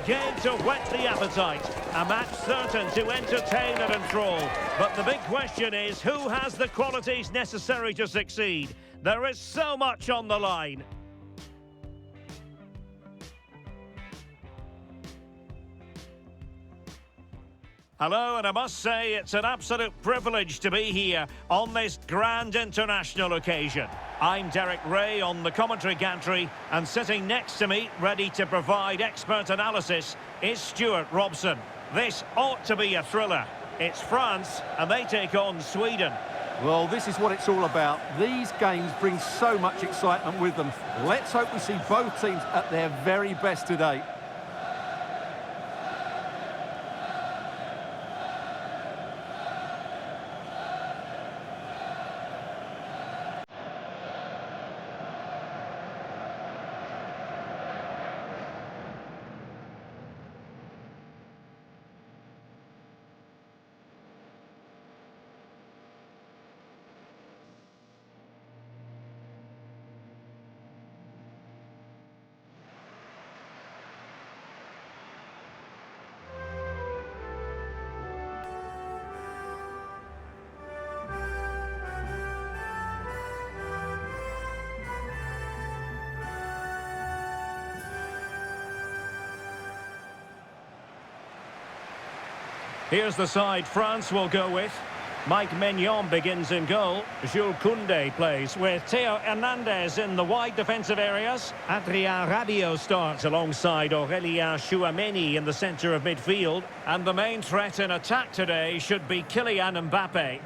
game to whet the appetite. A match certain to entertain and enthrall. But the big question is, who has the qualities necessary to succeed? There is so much on the line. Hello, and I must say it's an absolute privilege to be here on this grand international occasion. I'm Derek Ray on the commentary gantry, and sitting next to me, ready to provide expert analysis, is Stuart Robson. This ought to be a thriller. It's France, and they take on Sweden. Well, this is what it's all about. These games bring so much excitement with them. Let's hope we see both teams at their very best today. Here's the side France will go with. Mike Maignan begins in goal. Jules Koundé plays with Theo Hernandez in the wide defensive areas. Adrien Rabiot starts alongside Aurélien Tchouameni in the centre of midfield. And the main threat in attack today should be Kylian Mbappé.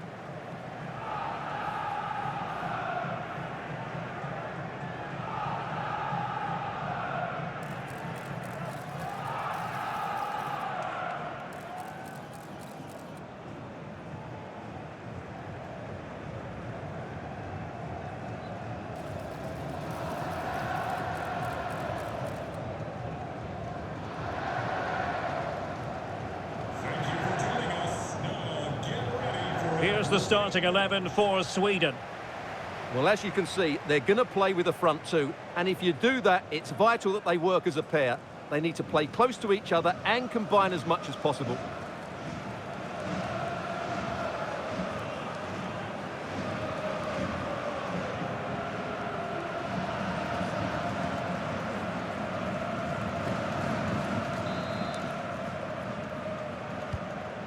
Here's the starting 11 for Sweden. Well, as you can see, they're going to play with the front two. And if you do that, it's vital that they work as a pair. They need to play close to each other and combine as much as possible.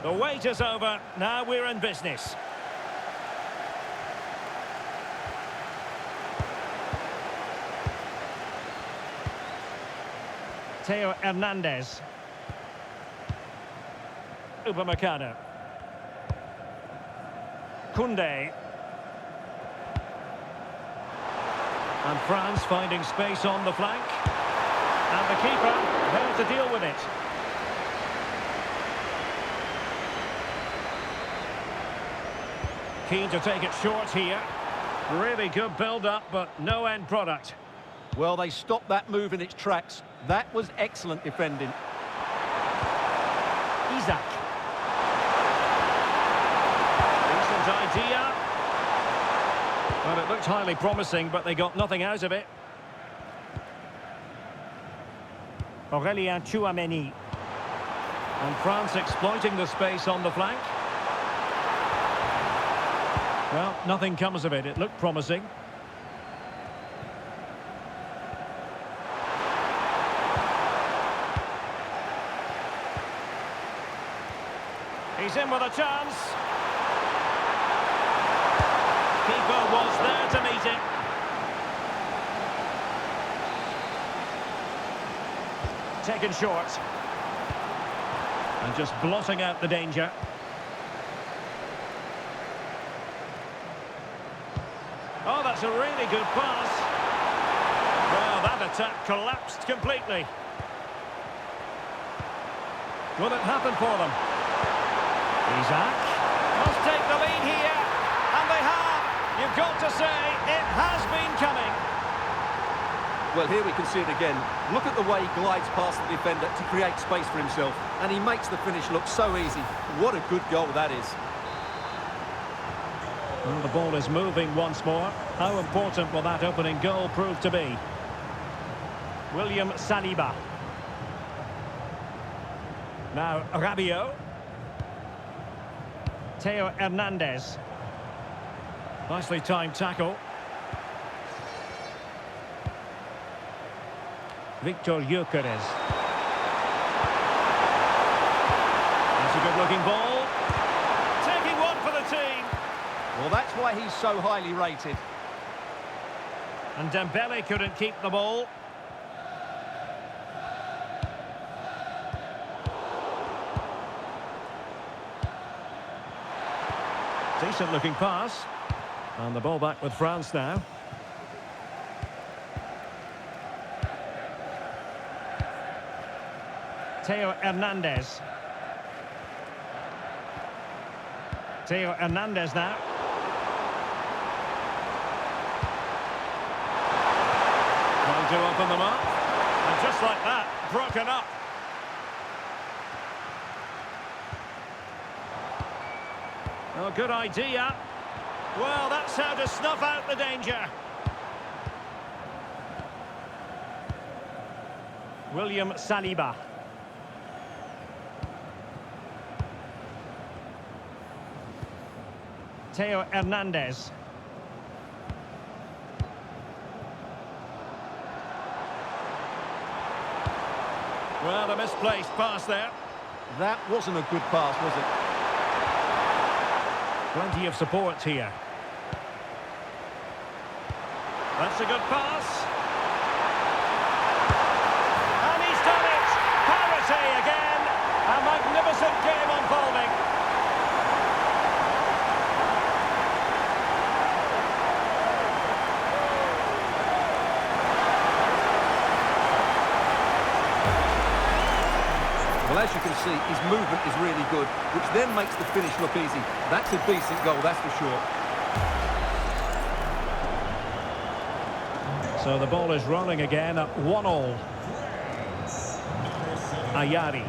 The wait is over. Now we're in business. Theo Hernandez. Upamecano. Koundé. And France finding space on the flank. And the keeper there to deal with it. Keen to take it short here. Really good build-up, but no end product. Well, they stopped that move in its tracks. That was excellent defending. Isaac. Decent idea. Well, it looked highly promising, but they got nothing out of it. Aurélien Tchouameni. And France exploiting the space on the flank. Well, nothing comes of it. It looked promising. He's in with a chance. Keeper was there to meet it. Taken short. And just blotting out the danger. Oh, that's a really good pass. Well, that attack collapsed completely. Will it happen for them? Isaac must take the lead here. And they have. You've got to say, it has been coming. Well, here we can see it again. Look at the way he glides past the defender to create space for himself. And he makes the finish look so easy. What a good goal that is. Well, the ball is moving once more. How important will that opening goal prove to be? William Saliba. Now, Rabiot. Theo Hernandez. Nicely timed tackle. Victor Gyökeres. That's a good-looking ball. Taking one for the team. Well, that's why he's so highly rated. And Dembele couldn't keep the ball. Decent-looking pass. And the ball back with France now. Theo Hernandez. Theo Hernandez now. Trying to open them up. And just like that, broken up. Oh, good idea. Well, that's how to snuff out the danger. William Saliba. Theo Hernandez. Well, a misplaced pass there. That wasn't a good pass, was it? Plenty of support here. That's a good pass. And he's done it! Parity again! A magnificent game unfolding. Well, as you can see, his movement is really good, which then makes the finish look easy. That's a decent goal, that's for sure. So the ball is rolling again at 1-1. Ayari.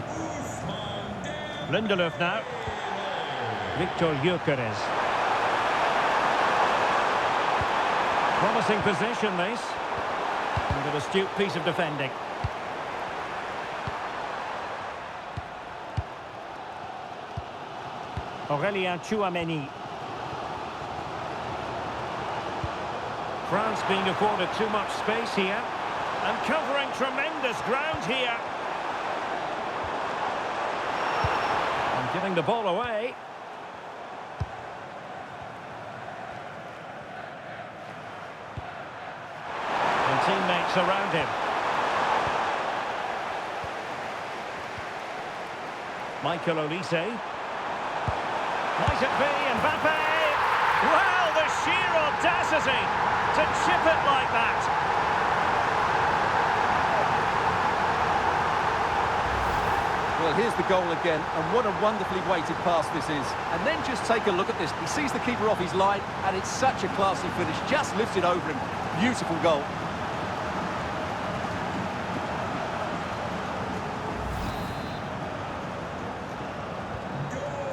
Lindelöf now. Victor Gyökeres. Promising position, this. And an astute piece of defending. Aurélien Tchouameni. France being afforded too much space here. And covering tremendous ground here. And giving the ball away. And teammates around him. Michael Olise. Might it be Mbappe? Well, the sheer audacity to chip it like that. Well, here's the goal again, and what a wonderfully weighted pass this is. And then just take a look at this. He sees the keeper off his line, and it's such a classy finish. Just lifts it over him. Beautiful goal.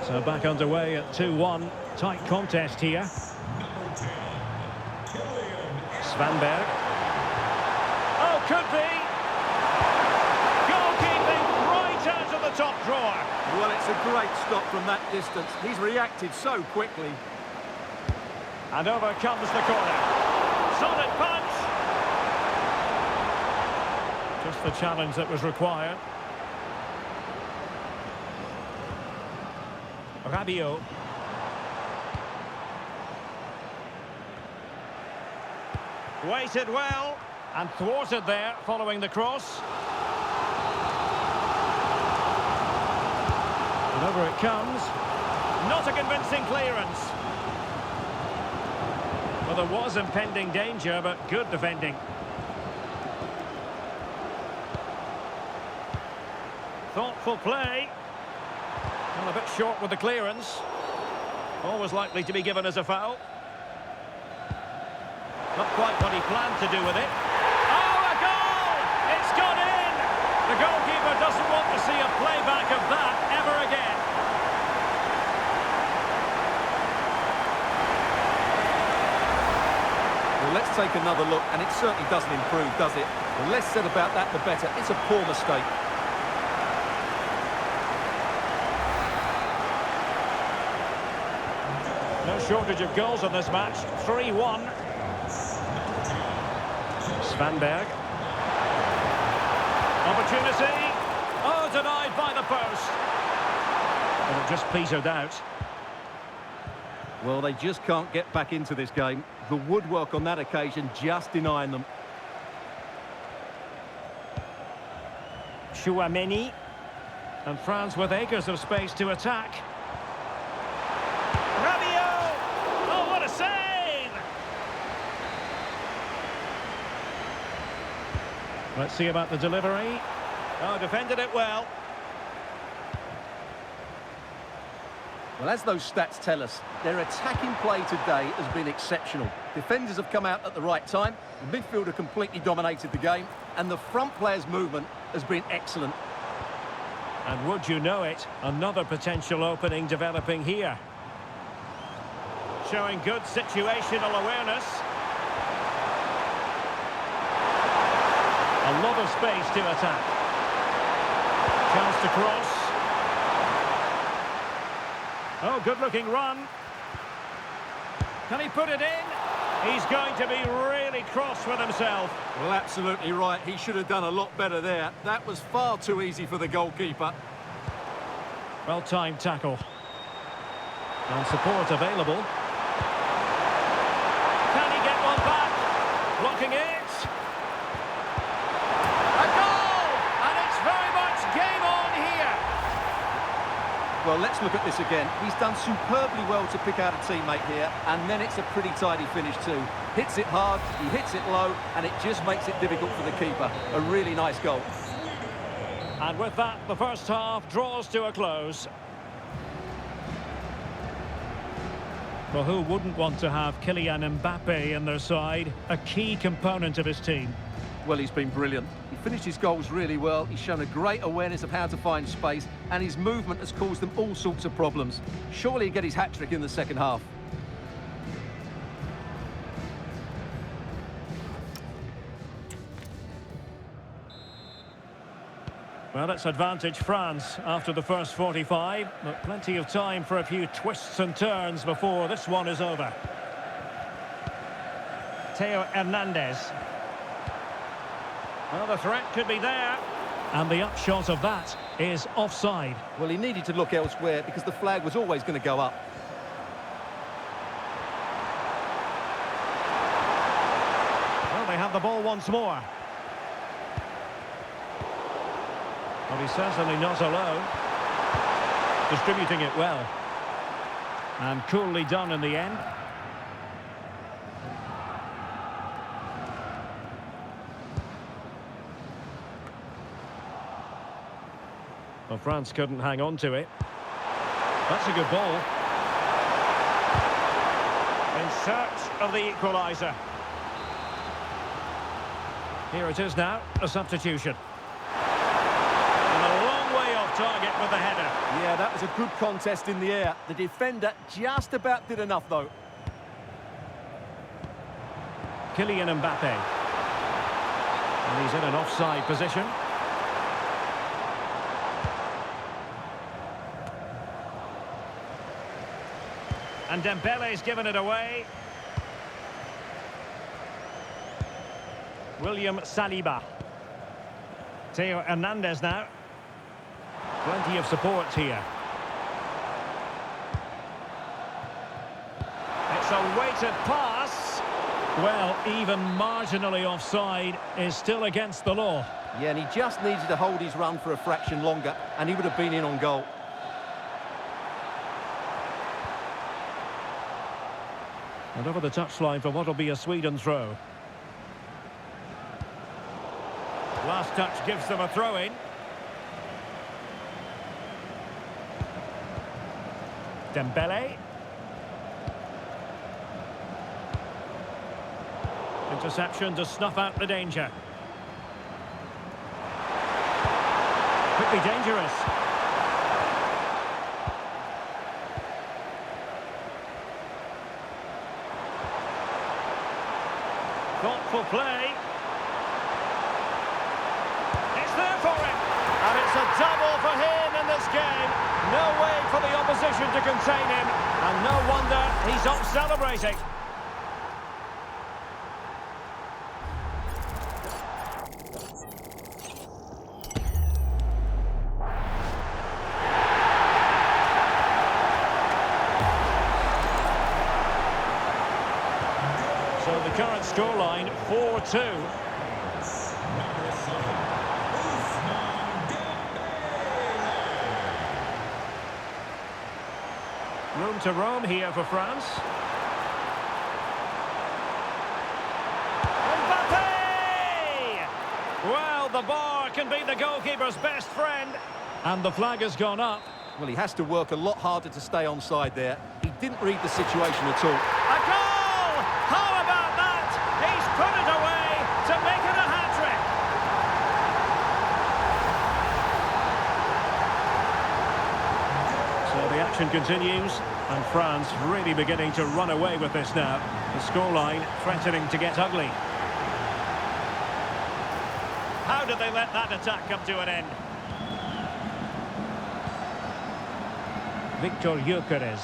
So back underway at 2-1. Tight contest here. Svanberg. Oh, could be. Goalkeeping right out of the top drawer. Well, it's a great stop from that distance. He's reacted so quickly. And over comes the corner. Solid punch. Just the challenge that was required. Rabiot. Waited well and thwarted there following the cross. And over it comes. Not a convincing clearance. Well, there was impending danger, but good defending. Thoughtful play. Well, a bit short with the clearance. Always likely to be given as a foul. Not quite what he planned to do with it. Oh, a goal! It's gone in! The goalkeeper doesn't want to see a playback of that ever again. Well, let's take another look, and it certainly doesn't improve, does it? The less said about that, the better. It's a poor mistake. No shortage of goals in this match. 3-1. Svanberg. Opportunity. Oh, denied by the post. And it just petered out. Well, they just can't get back into this game. The woodwork on that occasion just denying them. Chouameni. And France with acres of space to attack. Rabiot! Oh, what a save! Let's see about the delivery. Oh, defended it well. Well, as those stats tell us, their attacking play today has been exceptional. Defenders have come out at the right time, the midfielder completely dominated the game, and the front player's movement has been excellent. And would you know it, another potential opening developing here. Showing good situational awareness. A lot of space to attack. Chance to cross. Oh, good-looking run. Can he put it in? He's going to be really cross with himself. Well, absolutely right. He should have done a lot better there. That was far too easy for the goalkeeper. Well-timed tackle. And support available. Can he get one back? Blocking it. A goal! And it's very much game on here. Well, let's look at this again. He's done superbly well to pick out a teammate here, and then it's a pretty tidy finish too. Hits it hard, he hits it low, and it just makes it difficult for the keeper. A really nice goal. And with that, the first half draws to a close. Well, who wouldn't want to have Kylian Mbappe in their side? A key component of his team. Well, he's been brilliant. He finished his goals really well. He's shown a great awareness of how to find space, and his movement has caused them all sorts of problems. Surely he'll get his hat-trick in the second half. Well, it's advantage France after the first 45, but plenty of time for a few twists and turns before this one is over. Theo Hernandez. Well, the threat could be there. And the upshot of that is offside. Well, he needed to look elsewhere because the flag was always going to go up. Well, they have the ball once more. Well, he's certainly not alone. Distributing it well. And coolly done in the end. Well, France couldn't hang on to it. That's a good ball. In search of the equaliser. Here it is now, a substitution. And a long way off target with the header. Yeah, that was a good contest in the air. The defender just about did enough, though. Kylian Mbappe. And he's in an offside position. And Dembele's given it away. William Saliba. Theo Hernandez now. Plenty of support here. It's a weighted pass. Well, even marginally offside is still against the law. Yeah, and he just needed to hold his run for a fraction longer, and he would have been in on goal. And over the touchline for what will be a Sweden throw. Last touch gives them a throw-in. Dembele. Interception to snuff out the danger. Could be dangerous. Thoughtful play. It's there for him. And it's a double for him in this game. No way for the opposition to contain him, and no wonder he's off celebrating. So the current scoreline, 4-2. Room to roam here for France. Mbappe! Well, the bar can be the goalkeeper's best friend. And the flag has gone up. Well, he has to work a lot harder to stay onside there. He didn't read the situation at all. A goal! How about that? He's put it away to make it a hat-trick. So the action continues, and France really beginning to run away with this now. The scoreline threatening to get ugly. How did they let that attack come to an end? Victor Gyökeres.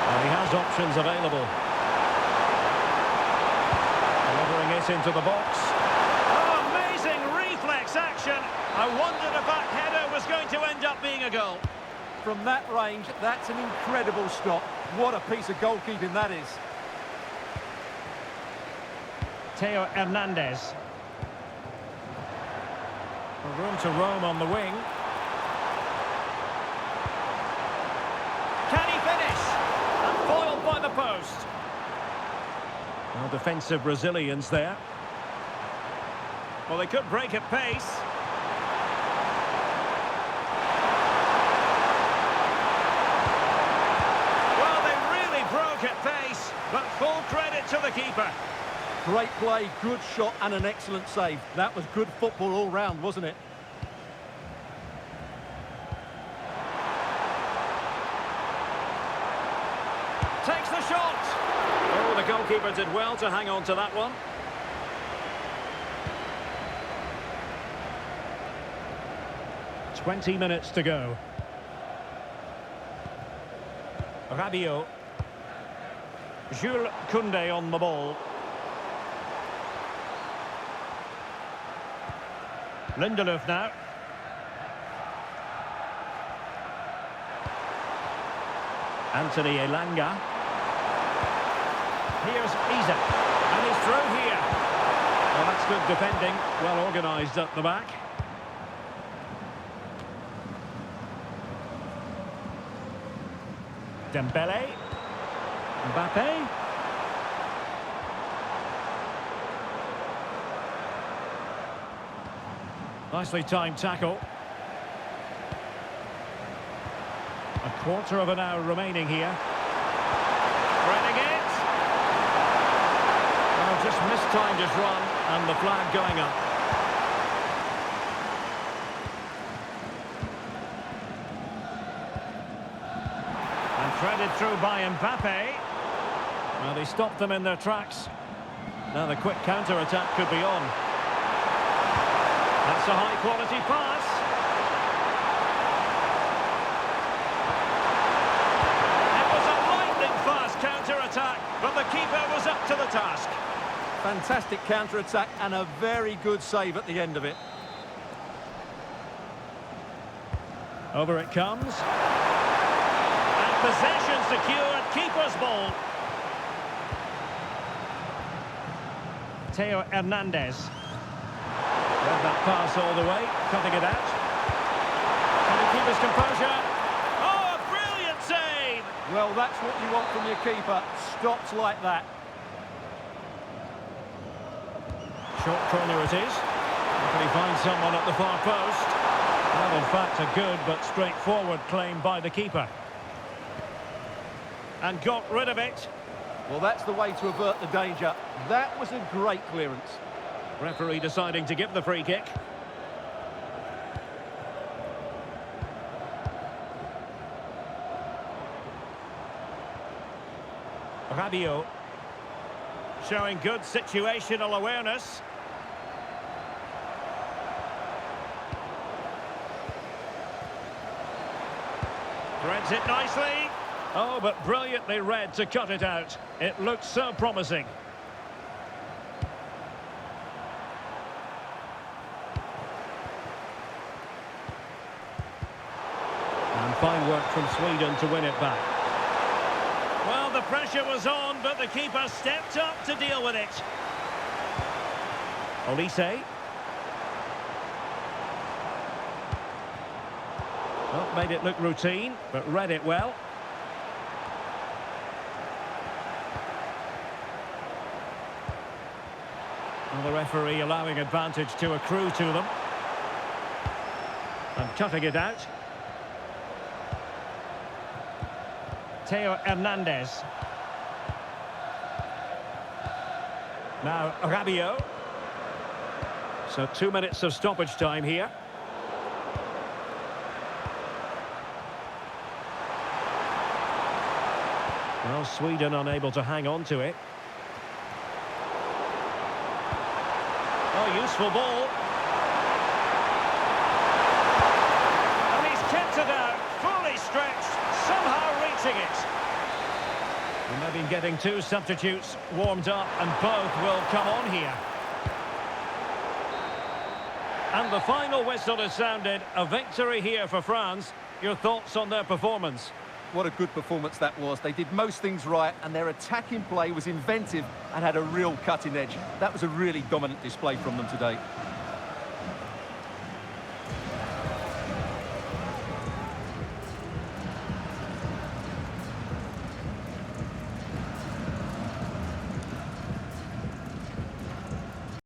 And he has options available. Delivering it into the box. Oh, amazing reflex action. I wondered if that header was going to end up being a goal. From that range, that's an incredible stop. What a piece of goalkeeping that is. Theo Hernandez. Room to roam on the wing. Can he finish? And foiled by the post. Well, defensive resilience there. Well, they could break at pace. Well, they really broke at pace, but full credit to the keeper. Great play, good shot and an excellent save. That was good football all round, wasn't it? Takes the shot. Oh, the goalkeeper did well to hang on to that one. "20 minutes to go. Rabiot. Jules Koundé on the ball. Lindelöf now. Anthony Elanga. Here's Isak. And he's through here. Well, that's good defending. Well organised at the back. Dembele. Mbappe. Nicely timed tackle. A quarter of an hour remaining here. Threading it. Oh, just mistimed his run, and the flag going up. And threaded through by Mbappe. Well, he stopped them in their tracks. Now the quick counter-attack could be on. That's a high-quality pass. It was a lightning-fast counter-attack, but the keeper was up to the task. Fantastic counter-attack and a very good save at the end of it. Over it comes. And possession secured, keeper's ball. Theo Hernandez. Read that pass all the way, cutting it out. Can he keep his composure? Oh, a brilliant save! Well, that's what you want from your keeper. Stops like that. Short corner it is. Can he find someone at the far post? Well, in fact, a good but straightforward claim by the keeper. And got rid of it. Well, that's the way to avert the danger. That was a great clearance. Referee deciding to give the free kick. Rabiot. Showing good situational awareness. Threads it nicely. Oh, but brilliantly read to cut it out. It looks so promising. And fine work from Sweden to win it back. Well, the pressure was on, but the keeper stepped up to deal with it. Olise. Well, made it look routine, but read it well. Well, the referee allowing advantage to accrue to them. And cutting it out. Theo Hernandez. Now Rabiot. So 2 minutes of stoppage time here. Well, Sweden unable to hang on to it. Oh, useful ball. And he's kept it out, fully stretched, somehow reaching it. And they've been getting 2 substitutes warmed up, and both will come on here. And the final whistle is sounded. A victory here for France. Your thoughts on their performance? What a good performance that was. They did most things right, and their attacking play was inventive and had a real cutting edge. That was a really dominant display from them today.